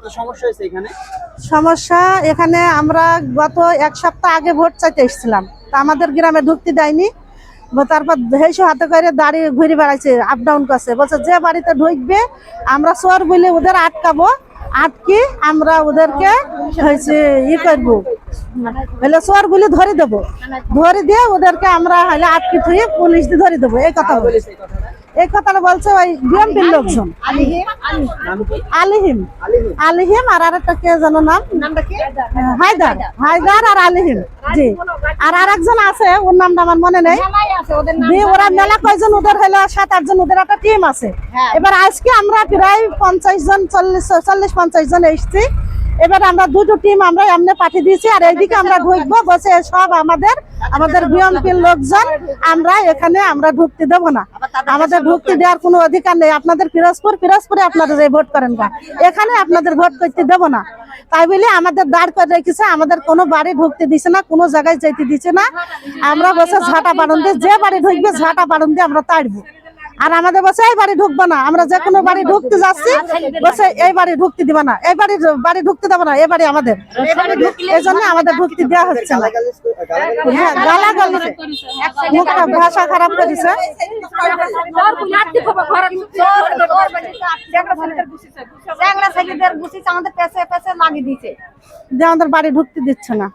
কি সমস্যা হয়েছে এখানে? সমস্যা এখানে আমরা গত এক সপ্তাহ আগে ভোট চাইতে এসেছিলাম, তা আমাদের গ্রামে ঢুকতে দেয়নি। তারপর হেসে হাতে করে দাঁড়িয়ে ঘুরে বেড়াইছে, আপ ডাউন করছে, বলছে যে বাড়িতে ঢুকবে আমরা চোর বলে ওদের আটকাবো, আটকে আমরা ওদেরকে হয়েছে করবো, হলে চোর বলে ধরে দেবো, ধরে দিয়ে ওদেরকে আমরা হলে আটকে থুয়ে পুলিশ দিয়ে ধরে দেবো। এই কথা বলেছে, এই কথাটা বলছে ওই বিএমপির লোকজন। আলিহিম, আলিহিম আর আরেকটা কে যেন নাম, হায়দার, হায়দার আর আলিহিম। জি, আর আরেকজন আছে, ওর নামটা আমার মনে নেই। ওরা মেলা কয়জন, ওদের হলো 7-8 জন, ওদের একটা টিম আছে। এবার আজকে আমরা প্রায় 50 জন, 40-50 জন এসছি। এবার আমরা দুটো টিম আমরা এমনি পাঠিয়ে দিয়েছি, আর এইদিকে আমরা ঢুকবো বসে সব আমাদের বিএমপির লোকজন, আমরা এখানে আমরা ঢুকতে দেবো না, আমাদের ঢুকতে দেওয়ার কোনো অধিকার নেই। আপনাদের পিরোজপুরে আপনাদের এই ভোট করেন না, এখানে আপনাদের ভোট করতে দেবো না। তাই বলে আমাদের দাঁড় করে রেখেছে, আমাদের কোনো বাড়ি ঢুকতে দিচ্ছে না, কোনো জায়গায় যেতে দিচ্ছে না। আমরা বসে ঝাঁটা বাড়ন দিয়ে, যে বাড়ি ঢুকবে ঝাঁটা বাড়ন দিয়ে আমরা তাড়বো। আর আমাদের বসে এই বাড়ি ঢুকবো না, আমরা যে কোনো বাড়ি ঢুকতে যাচ্ছি বসে এই বাড়ি ঢুকতে দিব না, এই বাড়ি ঢুকতে দেবো না, এই বাড়ি আমাদের। এই জন্য আমাদের ঢুকতে দেওয়া হচ্ছে না। হ্যাঁ, গালাগালি, মুখটা ভাষা খারাপ করেছে। আমাদের বাড়ি ঢুকতে দিচ্ছে না।